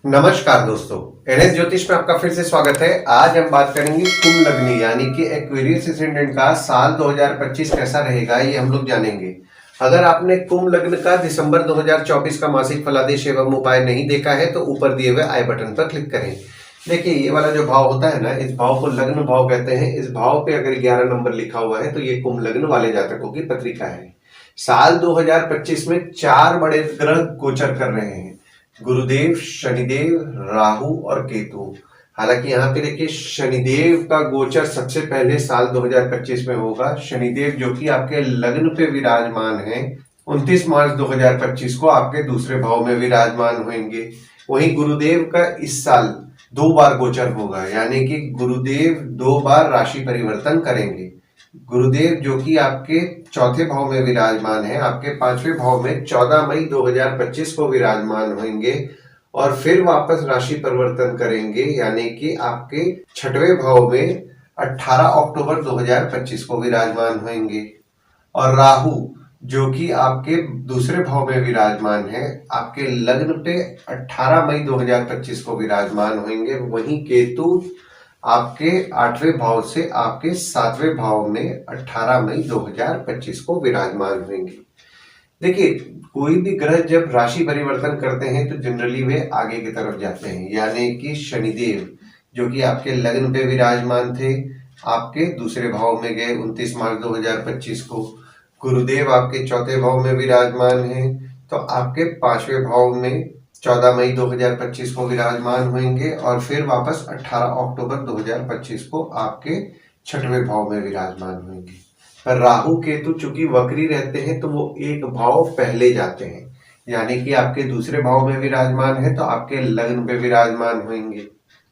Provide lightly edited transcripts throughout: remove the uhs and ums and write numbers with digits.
नमस्कार दोस्तों, एनएस ज्योतिष में आपका फिर से स्वागत है। आज हम बात करेंगे कुंभ लग्नी यानी कि एक्वेरियस एसेंडेंट का साल 2025 कैसा रहेगा, ये हम लोग जानेंगे। अगर आपने कुंभ लग्न का दिसंबर 2024 का मासिक फलादेश एवं उपाय नहीं देखा है तो ऊपर दिए हुए आई बटन पर क्लिक करें। देखिए, ये वाला जो भाव होता है ना, इस भाव को लग्न भाव कहते हैं। इस भाव पे अगर 11 नंबर लिखा हुआ है तो ये कुंभ लग्न वाले जातकों की पत्रिका है। साल 2025 में 4 बड़े ग्रह गोचर कर रहे हैं, गुरुदेव, शनिदेव, राहु और केतु। हालांकि यहाँ पे देखिए, शनिदेव का गोचर सबसे पहले साल 2025 में होगा। शनिदेव जो कि आपके लग्न पे विराजमान है, 29 मार्च 2025 को आपके दूसरे भाव में विराजमान होंगे। वहीं गुरुदेव का इस साल 2 बार गोचर होगा, यानी कि गुरुदेव 2 बार राशि परिवर्तन करेंगे। गुरुदेव जो कि आपके चौथे भाव में विराजमान है, आपके 5वें भाव में 14 मई 2025 को विराजमान होंगे और फिर वापस राशि परिवर्तन करेंगे, यानी कि आपके 6वें भाव में 18 अक्टूबर 2025 को विराजमान होंगे। और राहु जो कि आपके दूसरे भाव में विराजमान है, आपके लग्न पे 18 मई 2025 को विराजमान होंगे। वहीं केतु आपके 8वें भाव से आपके 7वें भाव में 18 मई 2025 को विराजमान होंगे। देखिए, कोई भी ग्रह जब राशि परिवर्तन करते हैं तो जनरली वे आगे की तरफ जाते हैं, यानी कि शनिदेव जो कि आपके लग्न पे विराजमान थे, आपके दूसरे भाव में गए 29 मार्च 2025 को। गुरुदेव आपके चौथे भाव में विराजमान है, तो आपके 5वें भाव में 14 मई 2025 को विराजमान होंगे और फिर वापस 18 अक्टूबर 2025 को आपके 6वें भाव में विराजमान होंगे। पर राहु केतु चूंकि वक्री रहते हैं तो वो एक भाव पहले जाते हैं, यानी कि आपके दूसरे भाव में विराजमान है तो आपके लग्न पे विराजमान होंगे।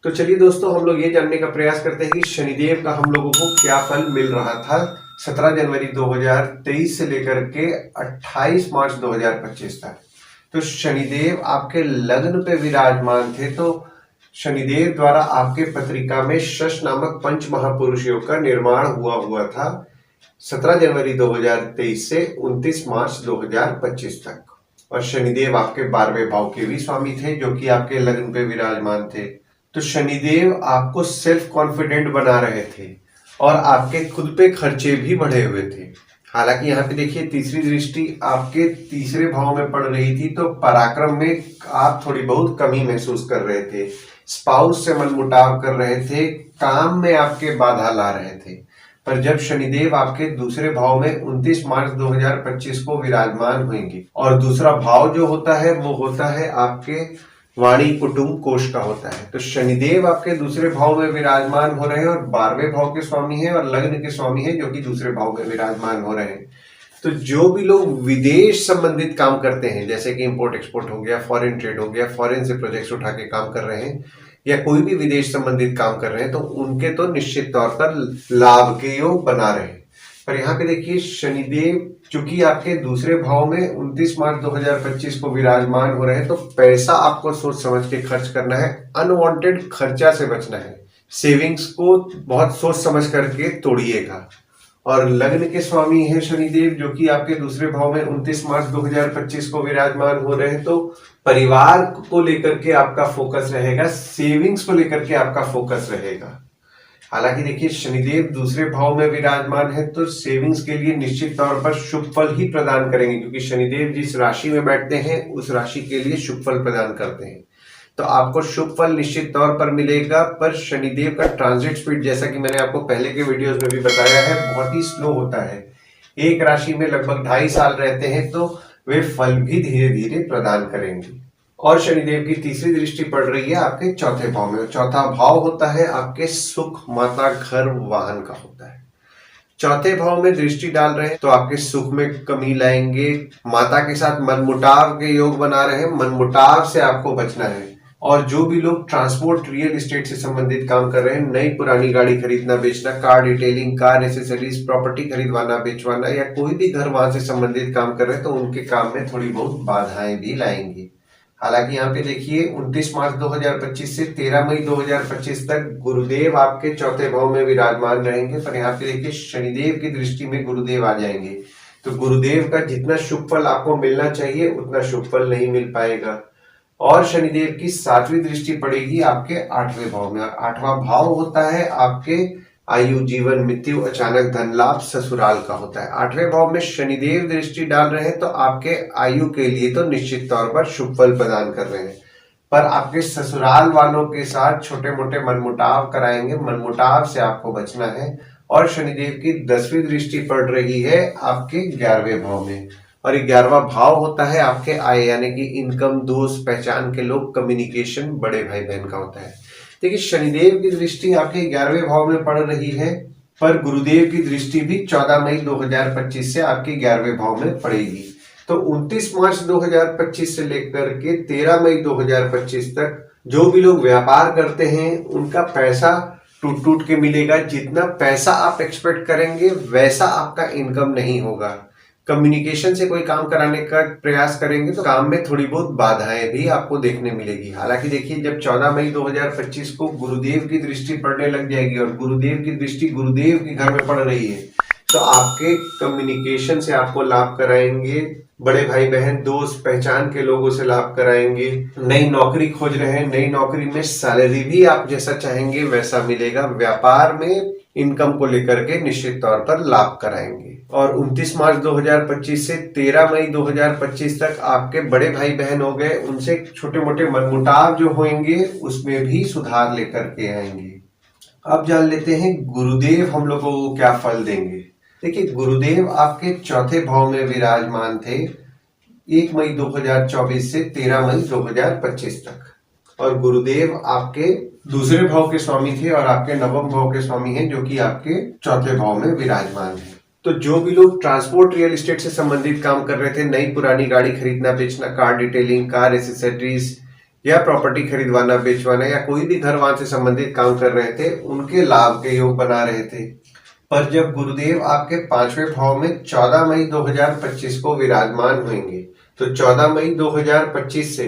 तो चलिए दोस्तों, हम लोग ये जानने का प्रयास करते हैं कि शनिदेव का हम लोगों को क्या फल मिल रहा था 17 जनवरी 2023 से लेकर के 28 मार्च 2025 तक। तो शनिदेव आपके लग्न पे विराजमान थे, तो शनिदेव द्वारा आपके पत्रिका में शश नामक पंच महापुरुष योग का निर्माण हुआ था 17 जनवरी 2023 से 29 मार्च 2025 तक। और शनिदेव आपके 12वें भाव के भी स्वामी थे जो कि आपके लग्न पे विराजमान थे। तो शनिदेव आपको सेल्फ कॉन्फिडेंट बना रहे थे और आपके खुद पे खर्चे भी बढ़े हुए थे। हालांकि यहाँ पे देखिए, तीसरी दृष्टि आपके तीसरे भाव में पड़ रही थी, तो पराक्रम में आप थोड़ी बहुत कमी महसूस कर रहे थे, स्पाउस से मनमुटाव कर रहे थे, काम में आपके बाधा ला रहे थे। पर जब शनिदेव आपके दूसरे भाव में 29 मार्च 2025 को विराजमान होंगे, और दूसरा भाव जो होता है वो होता है आपके वाणी कुटुंब कोश का होता है, तो शनिदेव आपके दूसरे भाव में विराजमान हो रहे हैं और 12वें भाव के स्वामी हैं और लग्न के स्वामी हैं जो कि दूसरे भाव में विराजमान हो रहे हैं। तो जो भी लोग विदेश संबंधित काम करते हैं, जैसे कि इंपोर्ट एक्सपोर्ट हो गया, फॉरेन ट्रेड हो गया, फॉरेन से प्रोजेक्ट्स उठा के काम कर रहे हैं या कोई भी विदेश संबंधित काम कर रहे हैं, तो उनके तो निश्चित तौर पर लाभ के योग बना रहे हैं। पर यहाँ पे देखिए, शनिदेव चूंकि आपके दूसरे भाव में 29 मार्च 2025 को विराजमान हो रहे हैं, तो पैसा आपको सोच समझ के खर्च करना है, अनवांटेड खर्चा से बचना है, सेविंग्स को बहुत सोच समझ करके तोड़िएगा। और लग्न के स्वामी है शनिदेव जो कि आपके दूसरे भाव में 29 मार्च 2025 को विराजमान हो रहे हैं, तो परिवार को लेकर के आपका फोकस रहेगा, सेविंग्स को लेकर के आपका फोकस रहेगा। हालांकि देखिए, शनिदेव दूसरे भाव में विराजमान है तो सेविंग्स के लिए निश्चित तौर पर शुभ फल ही प्रदान करेंगे, क्योंकि शनिदेव जिस राशि में बैठते हैं उस राशि के लिए शुभ फल प्रदान करते हैं, तो आपको शुभ फल निश्चित तौर पर मिलेगा। पर शनिदेव का ट्रांजिट स्पीड, जैसा कि मैंने आपको पहले के वीडियोस में भी बताया है, बहुत ही स्लो होता है। एक राशि में लगभग 2.5 साल रहते हैं, तो वे फल भी धीरे धीरे प्रदान करेंगे। और शनिदेव की तीसरी दृष्टि पड़ रही है आपके चौथे भाव में। चौथा भाव होता है आपके सुख, माता, घर, वाहन का होता है। चौथे भाव में दृष्टि डाल रहे हैं तो आपके सुख में कमी लाएंगे, माता के साथ मनमुटाव के योग बना रहे हैं, मनमुटाव से आपको बचना है। और जो भी लोग ट्रांसपोर्ट, रियल एस्टेट से संबंधित काम कर रहे हैं, नई पुरानी गाड़ी खरीदना बेचना, car detailing, car accessories, property खरीदवाना बेचवाना, या कोई भी घर वाहन से संबंधित काम कर रहे हैं, तो उनके काम में थोड़ी बहुत बाधाएं भी लाएंगी। हालांकि यहाँ पे देखिए, 29 मार्च 2025 से 13 मई 2025 तक गुरुदेव आपके चौथे भाव में विराजमान रहेंगे। पर यहाँ पे देखिए, शनिदेव की दृष्टि में गुरुदेव आ जाएंगे, तो गुरुदेव का जितना शुभ फल आपको मिलना चाहिए उतना शुभ फल नहीं मिल पाएगा। और शनिदेव की 7वीं दृष्टि पड़ेगी आपके 8वें भाव में। और 8वां भाव होता है आपके आयु, जीवन, मृत्यु, अचानक धन लाभ, ससुराल का होता है। 8वें भाव में शनिदेव दृष्टि डाल रहे हैं तो आपके आयु के लिए तो निश्चित तौर पर शुभ फल प्रदान कर रहे हैं, पर आपके ससुराल वालों के साथ छोटे मोटे मनमुटाव कराएंगे। मनमुटाव से आपको बचना है। और शनिदेव की 10वीं दृष्टि पड़ रही है आपके 11वें भाव में, और 11वां भाव होता है आपके आय यानी कि इनकम, दोस्त, पहचान के लोग, कम्युनिकेशन, बड़े भाई बहन का होता है। देखिए शनिदेव की दृष्टि आपके 11वें भाव में पड़ रही है, पर गुरुदेव की दृष्टि भी 14 मई 2025 से आपके 11वें भाव में पड़ेगी। तो 29 मार्च 2025 से लेकर के 13 मई 2025 तक जो भी लोग व्यापार करते हैं उनका पैसा टूट टूट के मिलेगा। जितना पैसा आप एक्सपेक्ट करेंगे वैसा आपका इनकम नहीं होगा। कम्युनिकेशन से कोई काम कराने का प्रयास करेंगे तो काम में थोड़ी बहुत बाधाएं भी आपको देखने मिलेगी। हालांकि देखिए जब 14 मई 2025 को गुरुदेव की दृष्टि पड़ने लग जाएगी और गुरुदेव की दृष्टि गुरुदेव के घर में पड़ रही है तो आपके कम्युनिकेशन से आपको लाभ कराएंगे, बड़े भाई बहन, दोस्त, पहचान के लोगों से लाभ कराएंगे। नई नौकरी खोज रहे हैं, नई नौकरी में सैलरी भी आप जैसा चाहेंगे वैसा मिलेगा। व्यापार में इनकम को लेकर के निश्चित तौर पर लाभ कराएंगे। और 29 मार्च 2025 से 13 मई 2025 तक आपके बड़े भाई बहन हो गए, उनसे छोटे मोटे मनमुटाव जो होंगे उसमें भी सुधार लेकर के आएंगे। अब जान लेते हैं गुरुदेव हम लोगों को क्या फल देंगे। देखिए गुरुदेव आपके 4थे भाव में विराजमान थे 1 मई 2024 से 13 मई 2025 तक, और गुरुदेव आपके दूसरे भाव के स्वामी थे और आपके 9वें भाव के स्वामी हैं जो कि आपके 4थे भाव में विराजमान है। तो जो भी लोग ट्रांसपोर्ट, रियल एस्टेट से संबंधित काम कर रहे थे, नई पुरानी गाड़ी खरीदना बेचना, कार डिटेलिंग, कार एसेसरीज या प्रॉपर्टी खरीदवाना बेचवाना या कोई भी घर वाहन से संबंधित काम कर रहे थे, उनके लाभ के योग बना रहे थे। पर जब गुरुदेव आपके 5वें भाव में 14 मई 2025 को विराजमान होंगे तो 14 मई 2025 से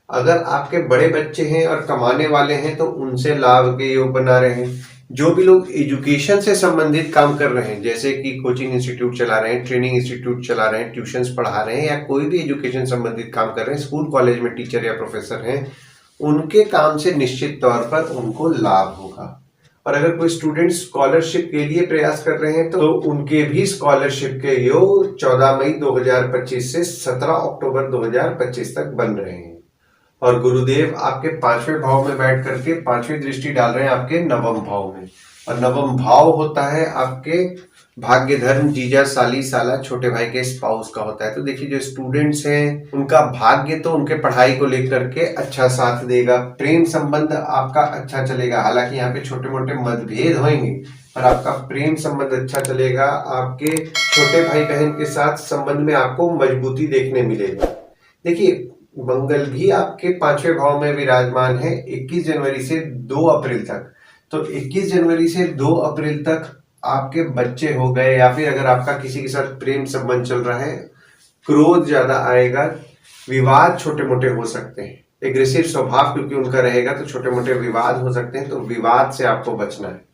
अगर आपके बड़े बच्चे हैं और कमाने वाले हैं तो उनसे लाभ के योग बना रहे हैं। जो भी लोग एजुकेशन से संबंधित काम कर रहे हैं, जैसे कि कोचिंग इंस्टीट्यूट चला रहे हैं, ट्रेनिंग इंस्टीट्यूट चला रहे हैं, ट्यूशंस पढ़ा रहे हैं या कोई भी एजुकेशन संबंधित काम कर रहे हैं, स्कूल कॉलेज में टीचर या प्रोफेसर हैं, उनके काम से निश्चित तौर पर उनको लाभ होगा। और अगर कोई स्टूडेंट स्कॉलरशिप के लिए प्रयास कर रहे हैं तो उनके भी स्कॉलरशिप के योग 14 मई 2025 से 17 अक्टूबर 2025 तक बन रहे हैं। और गुरुदेव आपके 5वें भाव में बैठ करके 5वीं दृष्टि डाल रहे हैं आपके 9वें भाव में, और 9वां भाव होता है आपके भाग्य, धर्म, जीजा, साली, साला, छोटे भाई के स्पाउस का होता है। तो देखिए जो स्टूडेंट्स हैं उनका भाग्य तो उनके पढ़ाई को लेकर के अच्छा साथ देगा, प्रेम संबंध आपका अच्छा चलेगा। हालांकि यहाँ पे छोटे मोटे मतभेद होंगे पर आपका प्रेम संबंध अच्छा चलेगा। आपके छोटे भाई बहन के साथ संबंध में आपको मजबूती देखने मिलेगा। देखिए मंगल भी आपके 5वें भाव में विराजमान है 21 जनवरी से 2 अप्रैल तक। तो 21 जनवरी से 2 अप्रैल तक आपके बच्चे हो गए या फिर अगर आपका किसी के साथ प्रेम संबंध चल रहा है, क्रोध ज्यादा आएगा, विवाद छोटे मोटे हो सकते हैं। एग्रेसिव स्वभाव क्योंकि उनका रहेगा तो छोटे मोटे विवाद हो सकते हैं, तो विवाद से आपको बचना है।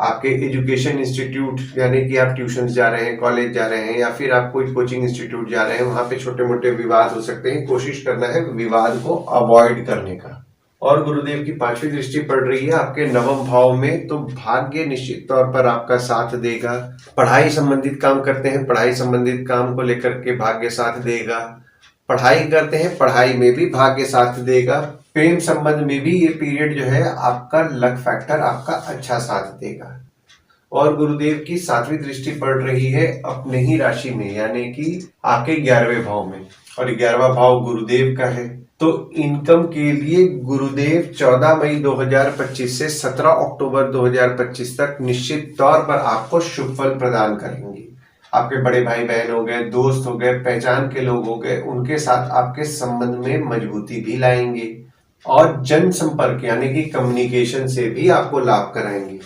आपके एजुकेशन इंस्टीट्यूट यानी कि आप ट्यूशन जा रहे हैं, कॉलेज जा रहे हैं या फिर आप कोई कोचिंग इंस्टीट्यूट जा रहे हैं, वहां पे छोटे मोटे विवाद हो सकते हैं। कोशिश करना है विवाद को अवॉइड करने का। और गुरुदेव की 5वीं दृष्टि पड़ रही है आपके 9वें भाव में, तो भाग्य निश्चित तौर पर आपका साथ देगा। पढ़ाई संबंधित काम करते हैं, पढ़ाई संबंधित काम को लेकर के भाग्य साथ देगा। पढ़ाई करते हैं, पढ़ाई में भी भाग्य साथ देगा। प्रेम संबंध में भी ये पीरियड जो है आपका लक फैक्टर आपका अच्छा साथ देगा। और गुरुदेव की 7वीं दृष्टि पड़ रही है अपने ही राशि में यानी कि आपके 11वें भाव में, और 11वां भाव गुरुदेव का है। तो इनकम के लिए गुरुदेव 14 मई 2025 से 17 अक्टूबर 2025 तक निश्चित तौर पर आपको शुभ फल प्रदान करेंगे। आपके बड़े भाई बहन हो गए, दोस्त हो गए, पहचान के लोग हो गए, उनके साथ आपके संबंध में मजबूती भी लाएंगे और जनसंपर्क यानी कि कम्युनिकेशन से भी आपको लाभ कराएंगे।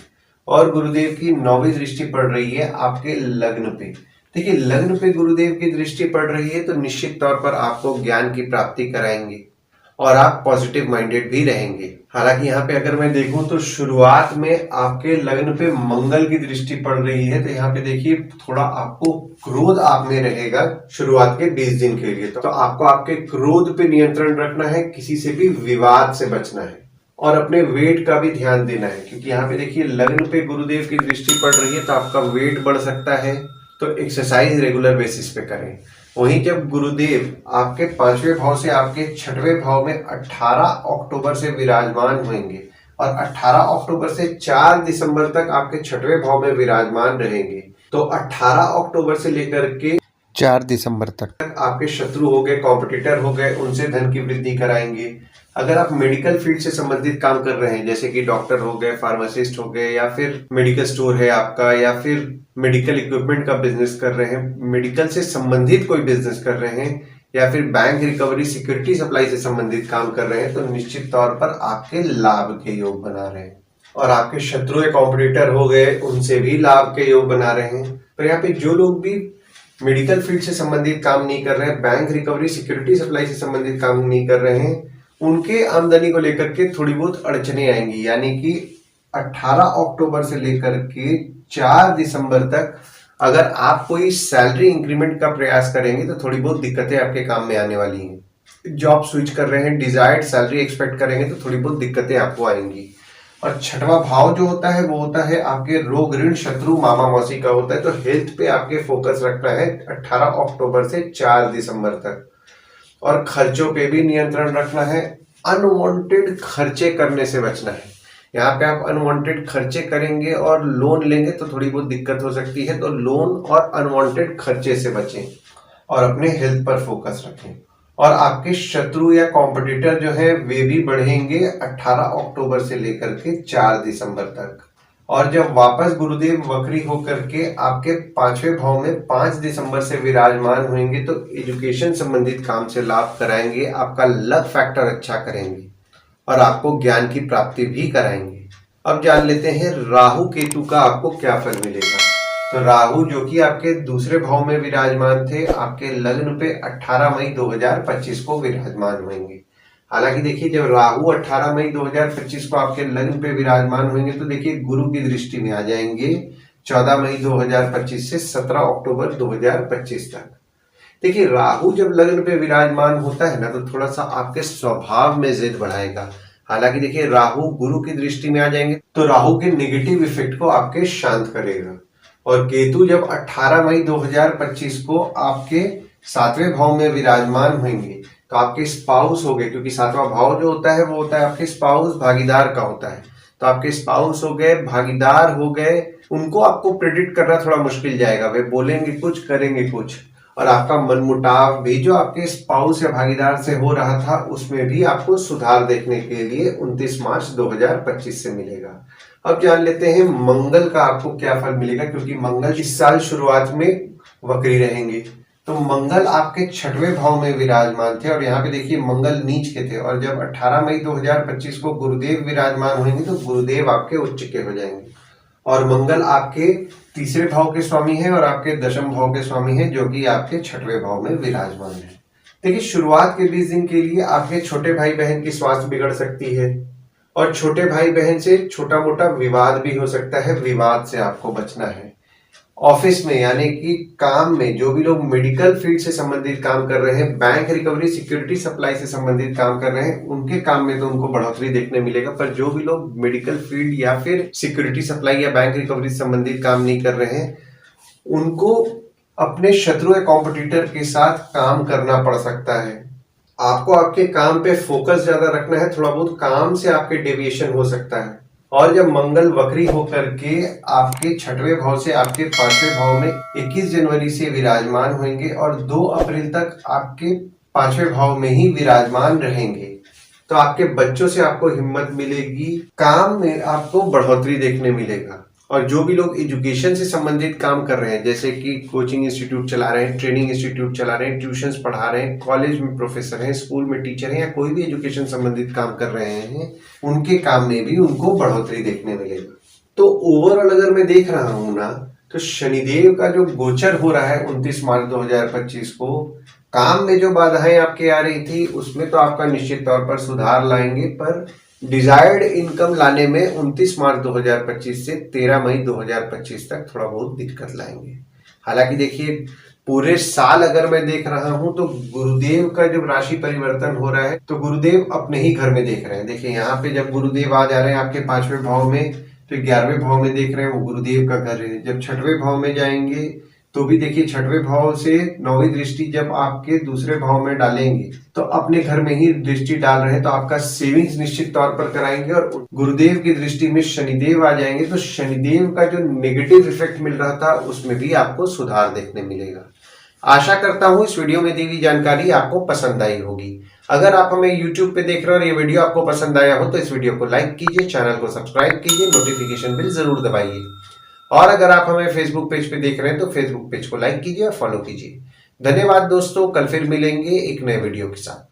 और गुरुदेव की 9वीं दृष्टि पड़ रही है आपके लग्न पे। देखिए लग्न पे गुरुदेव की दृष्टि पड़ रही है तो निश्चित तौर पर आपको ज्ञान की प्राप्ति कराएंगे और आप पॉजिटिव माइंडेड भी रहेंगे। हालांकि यहाँ पे अगर मैं देखूं तो शुरुआत में आपके लग्न पे मंगल की दृष्टि पड़ रही है, तो यहाँ पे देखिए थोड़ा आपको क्रोध आप में रहेगा शुरुआत के 20 दिन के लिए। तो आपको आपके क्रोध पे नियंत्रण रखना है, किसी से भी विवाद से बचना है और अपने वेट का भी ध्यान देना है, क्योंकि यहाँ पे देखिए लग्न पे गुरुदेव की दृष्टि पड़ रही है तो आपका वेट बढ़ सकता है। तो एक्सरसाइज रेगुलर बेसिस पे करें। वहीं जब गुरुदेव आपके 5वें भाव से आपके 6वें भाव में 18 अक्टूबर से विराजमान होंगे और 18 अक्टूबर से 4 दिसंबर तक आपके 6वें भाव में विराजमान रहेंगे, तो 18 अक्टूबर से लेकर के 4 दिसंबर तक आपके शत्रु हो गए, कॉम्पिटिटर हो गए, उनसे धन की वृद्धि कराएंगे। अगर आप मेडिकल फील्ड से संबंधित काम कर रहे हैं, जैसे कि डॉक्टर हो गए, फार्मासिस्ट हो गए, या फिर मेडिकल स्टोर है आपका, या फिर मेडिकल इक्विपमेंट का बिजनेस कर रहे हैं, मेडिकल से संबंधित कोई बिजनेस कर रहे हैं, या फिर बैंक रिकवरी सिक्योरिटी सप्लाई से संबंधित काम कर रहे हैं, तो निश्चित तौर पर आपके लाभ के योग बना रहे हैं। और आपके शत्रु या कॉम्पिटिटर हो गए, उनसे भी लाभ के योग बना रहे हैं। पर यहाँ पे जो लोग भी मेडिकल फील्ड से संबंधित काम नहीं कर रहे हैं, बैंक रिकवरी सिक्योरिटी सप्लाई से संबंधित काम नहीं कर रहे हैं, उनके आमदनी को लेकर के थोड़ी बहुत अड़चने आएंगी। यानी कि 18 अक्टूबर से लेकर के 4 दिसंबर तक अगर आप कोई सैलरी इंक्रीमेंट का प्रयास करेंगे तो थोड़ी बहुत दिक्कतें आपके काम में आने वाली हैं। जॉब स्विच कर रहे हैं, डिजायर्ड सैलरी एक्सपेक्ट करेंगे तो थोड़ी बहुत दिक्कतें आपको आएंगी। और 6वां भाव जो होता है वो होता है आपके रोग, ऋण, शत्रु, मामा मौसी का होता है। तो हेल्थ पे आपके फोकस रखना है 18 अक्टूबर से 4 दिसंबर तक। और खर्चों पे भी नियंत्रण रखना है, अनवांटेड खर्चे करने से बचना है। यहाँ पे आप अनवांटेड खर्चे करेंगे और लोन लेंगे तो थोड़ी बहुत दिक्कत हो सकती है। तो लोन और अनवांटेड खर्चे से बचें और अपने हेल्थ पर फोकस रखें। और आपके शत्रु या कॉम्पिटिटर जो है वे भी बढ़ेंगे 18 अक्टूबर से लेकर के 4 दिसंबर तक। और जब वापस गुरुदेव वक्री होकर के आपके 5वें भाव में 5 दिसंबर से विराजमान होंगे तो एजुकेशन संबंधित काम से लाभ कराएंगे, आपका लक फैक्टर अच्छा करेंगे और आपको ज्ञान की प्राप्ति भी कराएंगे। अब जान लेते हैं राहु केतु का आपको क्या फल मिलेगा। तो राहु जो कि आपके दूसरे भाव में विराजमान थे, आपके लग्न पे 18 मई 2025 को विराजमान होंगे। हालांकि देखिए जब राहु 18 मई 2025 को आपके लग्न पे विराजमान होंगे तो देखिए गुरु की दृष्टि में आ जाएंगे 14 मई 2025 से 17 अक्टूबर 2025 तक। देखिए राहु जब लग्न पे विराजमान होता है ना तो थोड़ा सा आपके स्वभाव में जिद बढ़ाएगा। हालांकि देखिए राहु गुरु की दृष्टि में आ जाएंगे तो राहु के नेगेटिव इफेक्ट को आपके शांत करेगा। और केतु जब 18 मई 2025 को आपके 7वें भाव में विराजमान होंगे तो आपके स्पाउस हो गए, क्योंकि 7वां भाव जो होता है वो होता है आपके स्पाउस, भागीदार का होता है। तो आपके स्पाउस हो गए, भागीदार हो गए, उनको आपको प्रेडिक्ट करना थोड़ा मुश्किल जाएगा। वे बोलेंगे कुछ, करेंगे कुछ। और आपका मनमुटाव भी जो आपके स्पाउस या भागीदार से हो रहा था उसमें भी आपको सुधार देखने के लिए 29 मार्च 2025 से मिलेगा। अब जान लेते हैं मंगल का आपको क्या फल मिलेगा, क्योंकि मंगल इस साल शुरुआत में वक्री रहेंगे। तो मंगल आपके 6वें भाव में विराजमान थे और यहाँ पे देखिए मंगल नीच के थे। और जब 18 मई 2025 को गुरुदेव विराजमान होंगे तो गुरुदेव आपके उच्च के हो जाएंगे। और मंगल आपके तीसरे भाव के स्वामी है और आपके दशम भाव के स्वामी है, जो कि आपके 6वें भाव में विराजमान है। देखिए शुरुआत के 20 दिन के लिए आपके छोटे भाई बहन की स्वास्थ्य बिगड़ सकती है और छोटे भाई बहन से छोटा मोटा विवाद भी हो सकता है। विवाद से आपको बचना है। ऑफिस में यानी कि काम में जो भी लोग मेडिकल फील्ड से संबंधित काम कर रहे हैं, बैंक रिकवरी सिक्योरिटी सप्लाई से संबंधित काम कर रहे हैं, उनके काम में तो उनको बढ़ोतरी देखने मिलेगा। पर जो भी लोग मेडिकल फील्ड या फिर सिक्योरिटी सप्लाई या बैंक रिकवरी से संबंधित काम नहीं कर रहे हैं, उनको अपने शत्रु या कॉम्पिटिटर के साथ काम करना पड़ सकता है। आपको आपके काम पे फोकस ज्यादा रखना है, थोड़ा बहुत काम से आपके डेविएशन हो सकता है। और जब मंगल वक्री होकर के आपके 6वें भाव से आपके 5वें भाव में 21 जनवरी से विराजमान होंगे और 2 अप्रैल तक आपके 5वें भाव में ही विराजमान रहेंगे, तो आपके बच्चों से आपको हिम्मत मिलेगी, काम में आपको बढ़ोतरी देखने मिलेगा। और जो भी लोग एजुकेशन से संबंधित काम कर रहे हैं, जैसे कि कोचिंग इंस्टीट्यूट चला रहे हैं, ट्रेनिंग इंस्टीट्यूट चला रहे हैं, ट्यूशंस पढ़ा रहे हैं, कॉलेज में प्रोफेसर हैं, स्कूल में टीचर हैं, या कोई भी एजुकेशन संबंधित काम कर रहे हैं, उनके काम में भी उनको बढ़ोतरी देखने मिलेगा। तो ओवरऑल अगर मैं देख रहा हूं ना तो शनिदेव का जो गोचर हो रहा है 29 मार्च 2025 को, काम में जो बाधाएं आपके आ रही थी उसमें तो आपका निश्चित तौर पर सुधार लाएंगे, पर डिजायर्ड इनकम लाने में 29 मार्च 2025 से 13 मई 2025 तक थोड़ा बहुत दिक्कत लाएंगे। हालांकि देखिए, पूरे साल अगर मैं देख रहा हूं तो गुरुदेव का जब राशि परिवर्तन हो रहा है तो गुरुदेव अपने ही घर में देख रहे हैं। देखिए यहाँ पे जब गुरुदेव आ जा रहे हैं आपके 5वें भाव में, तो 11वें भाव में देख रहे हैं, वो गुरुदेव का घर है। जब 6वें भाव में जाएंगे तो भी देखिए 6वें भाव से 9वीं दृष्टि जब आपके दूसरे भाव में डालेंगे तो अपने घर में ही दृष्टि डाल रहे हैं, तो आपका सेविंग्स निश्चित तौर पर कराएंगे। और गुरुदेव की दृष्टि में शनिदेव आ जाएंगे तो शनिदेव का जो नेगेटिव इफेक्ट मिल रहा था उसमें भी आपको सुधार देखने मिलेगा। आशा करता हूं इस वीडियो में दी हुई जानकारी आपको पसंद आई होगी। अगर आप हमें YouTube पे देख रहे हो और ये वीडियो आपको पसंद आया हो तो इस वीडियो को लाइक कीजिए, चैनल को सब्सक्राइब कीजिए, नोटिफिकेशन बिल जरूर दबाइए। और अगर आप हमें फेसबुक पेज पे देख रहे हैं तो फेसबुक पेज को लाइक कीजिए और फॉलो कीजिए। धन्यवाद दोस्तों, कल फिर मिलेंगे एक नए वीडियो के साथ।